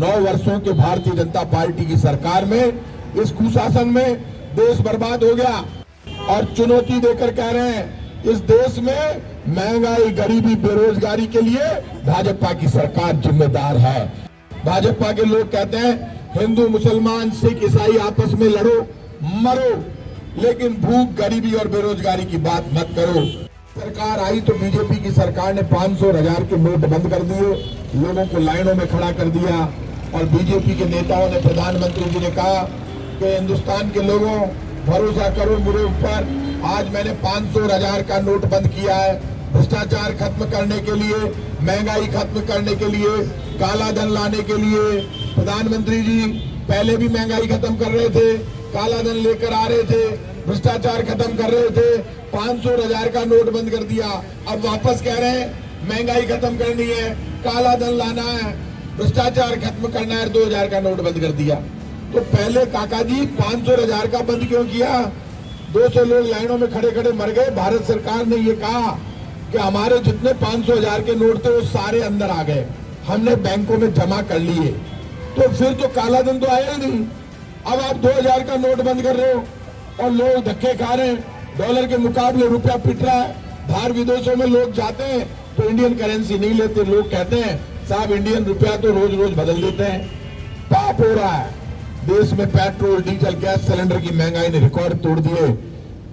9 वर्षों के भारतीय जनता पार्टी की सरकार में इस कुशासन में देश बर्बाद हो गया और चुनौती देकर कह रहे हैं इस देश में महंगाई, गरीबी, बेरोजगारी के लिए भाजपा की सरकार जिम्मेदार है। भाजपा के लोग कहते हैं हिंदू, मुसलमान, सिख, ईसाई आपस में लड़ो, मरो, लेकिन भूख, गरीबी और बेरोजगारी की बात मत करो। सरकार आई तो बीजेपी की सरकार ने 500 और 1000 के नोट बंद कर दिए, लोगों को लाइनों में खड़ा कर दिया और बीजेपी के नेताओं ने, प्रधानमंत्री जी ने कहा कि हिंदुस्तान के लोगों भरोसा करो मेरे ऊपर। आज मैंने 500 और 1000 का नोट बंद किया है, भ्रष्टाचार खत्म करने के लिए, महंगाई खत्म करने के लिए, काला धन लाने के लिए। प्रधानमंत्री जी पहले भी महंगाई खत्म कर रहे थे, काला धन लेकर आ रहे थे, भ्रष्टाचार खत्म कर रहे थे, 500 और 1000 का नोट बंद कर दिया। अब वापस कह रहे हैं महंगाई खत्म करनी है, काला धन लाना है, भ्रष्टाचार खत्म करना है, 2000 का नोट बंद कर दिया। तो पहले काका जी 500 और 1000 का बंद क्यों किया? 200 लोग लाइनों में खड़े खड़े मर गए। भारत सरकार ने ये कहा कि हमारे जितने 500 1000 के नोट थे वो सारे अंदर आ गए, हमने बैंकों में जमा कर लिए। तो फिर तो काला धन तो आया ही नहीं। अब आप 2000 का नोट बंद कर रहे हो और लोग धक्के खा रहे हैं, डॉलर के मुकाबले रुपया पिट रहा है। बाहर विदेशों में लोग जाते हैं तो इंडियन करेंसी नहीं लेते, लोग कहते हैं साहब इंडियन रुपया तो रोज रोज बदल देते हैं। पाप हो रहा है देश में। पेट्रोल, डीजल, गैस सिलेंडर की महंगाई ने रिकॉर्ड तोड़ दिए।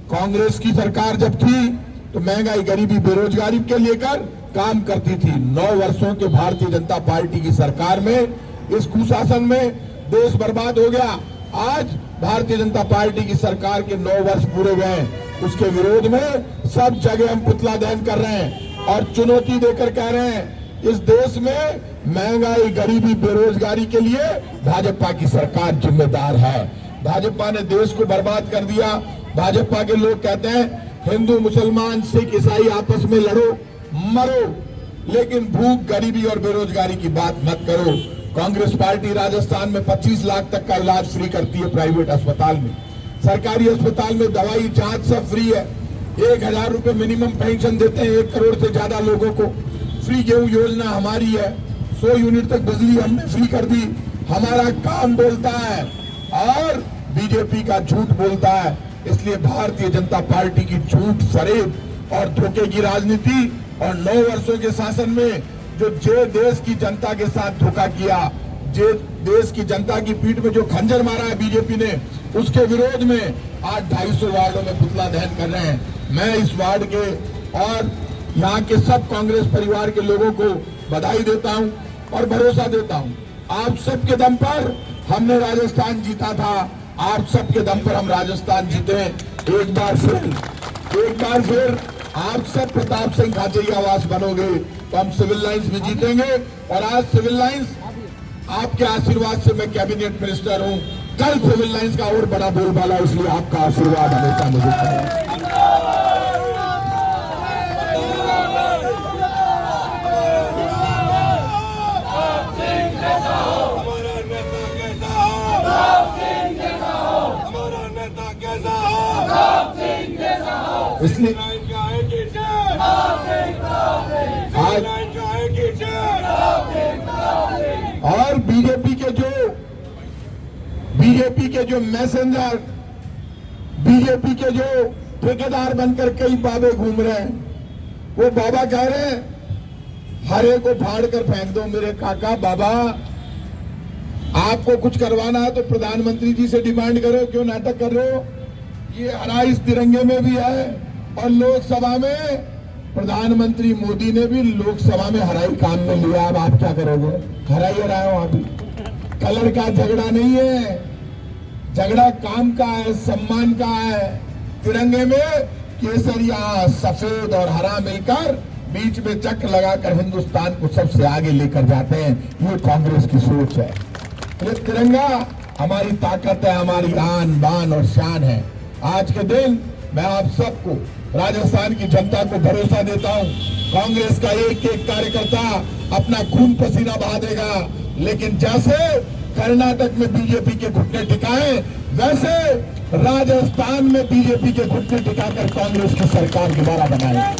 कांग्रेस की सरकार जब थी तो महंगाई, गरीबी, बेरोजगारी के लेकर काम करती थी। 9 वर्षों के भारतीय जनता पार्टी की सरकार में इस कुशासन में देश बर्बाद हो गया। आज भारतीय जनता पार्टी की सरकार के 9 वर्ष पूरे हुए, उसके विरोध में सब जगह हम पुतला दहन कर रहे हैं और चुनौती देकर कह रहे हैं इस देश में महंगाई, गरीबी, बेरोजगारी के लिए भाजपा की सरकार जिम्मेदार है। भाजपा ने देश को बर्बाद कर दिया। भाजपा के लोग कहते हैं हिंदू, मुसलमान, सिख, ईसाई आपस में लड़ो, मरो, लेकिन भूख, गरीबी और बेरोजगारी की बात मत करो। कांग्रेस पार्टी राजस्थान में 25 लाख तक का इलाज फ्री करती है प्राइवेट अस्पताल में। सरकारी अस्पताल में दवाई, जांच सब फ्री है। 1000 रुपए मिनिमम पेंशन देते हैं 1 करोड़ से ज्यादा लोगों को। फ्री गेहूं योजना हमारी है, 100 यूनिट तक बिजली हमने फ्री कर दी। हमारा काम बोलता है और बीजेपी का झूठ बोलता है। इसलिए भारतीय जनता पार्टी की झूठ, फरेब और धोखे की राजनीति और 9 वर्षों के शासन में जो देश की जनता के साथ धोखा किया, देश की जनता की पीठ में जो खंजर मारा है बीजेपी ने, उसके विरोध में आज 250 वार्डों में पुतला दहन कर रहे हैं। मैं इस वार्ड के और यहाँ के सब कांग्रेस परिवार के लोगों को बधाई देता हूँ और भरोसा देता हूँ। आप सबके दम पर हमने राजस्थान जीता था, आप सबके दम पर हम राजस्थान जीते। एक बार फिर आप सब प्रताप सिंह खाचरियावास बनोगे तो हम सिविल लाइंस भी जीतेंगे। और आज सिविल लाइंस आपके आशीर्वाद से मैं कैबिनेट मिनिस्टर हूँ, कल सिविल लाइंस का और बड़ा बोलबाला, इसलिए आपका आशीर्वाद हमेशा मुझे चाहिए। इसलिए और बीजेपी के जो मैसेंजर, बीजेपी के जो ठेकेदार बनकर कई बाबे घूम रहे हैं, वो बाबा कह रहे हैं हरे को फाड़ कर फेंक दो। मेरे काका बाबा, आपको कुछ करवाना है तो प्रधानमंत्री जी से डिमांड करो, क्यों नाटक कर रहे हो? ये हरा इस तिरंगे में भी है और लोकसभा में प्रधानमंत्री मोदी ने भी लोकसभा में हराई काम में लिया। अब आप क्या करोगे? हराई रहा है वहां भी। कलर का झगड़ा नहीं है, झगड़ा काम का है, सम्मान का है। तिरंगे में केसरिया, सफेद और हरा मिलकर बीच में चक्र लगाकर हिंदुस्तान को सबसे आगे लेकर जाते हैं। ये कांग्रेस की सोच है। ये तिरंगा हमारी ताकत है, हमारी आन बान और शान है। आज के दिन मैं आप सबको, राजस्थान की जनता को भरोसा देता हूं, कांग्रेस का एक एक कार्यकर्ता अपना खून पसीना बहा देगा, लेकिन जैसे कर्नाटक में बीजेपी के घुटने टिकाए, वैसे राजस्थान में बीजेपी के घुटने टिकाकर कांग्रेस की सरकार दोबारा बनाए।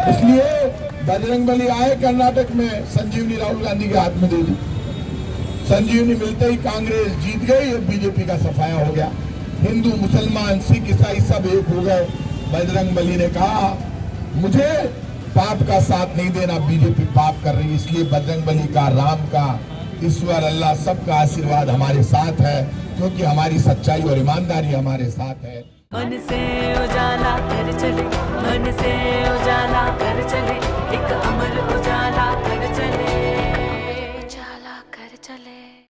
इसलिए बजरंगबली आए कर्नाटक में, संजीवनी राहुल गांधी के हाथ में दे दी। संजीवनी मिलते ही कांग्रेस जीत गई और बीजेपी का सफाया हो गया। हिंदू मुसलमान सिख ईसाई सब एक हो गए। बजरंग बली ने कहा मुझे पाप का साथ नहीं देना, बीजेपी पाप कर रही है, इसलिए बजरंग बली का, राम का, ईश्वर अल्लाह सबका आशीर्वाद हमारे साथ है, क्योंकि हमारी सच्चाई और ईमानदारी हमारे साथ है। मन से उजाला कर चले, मन से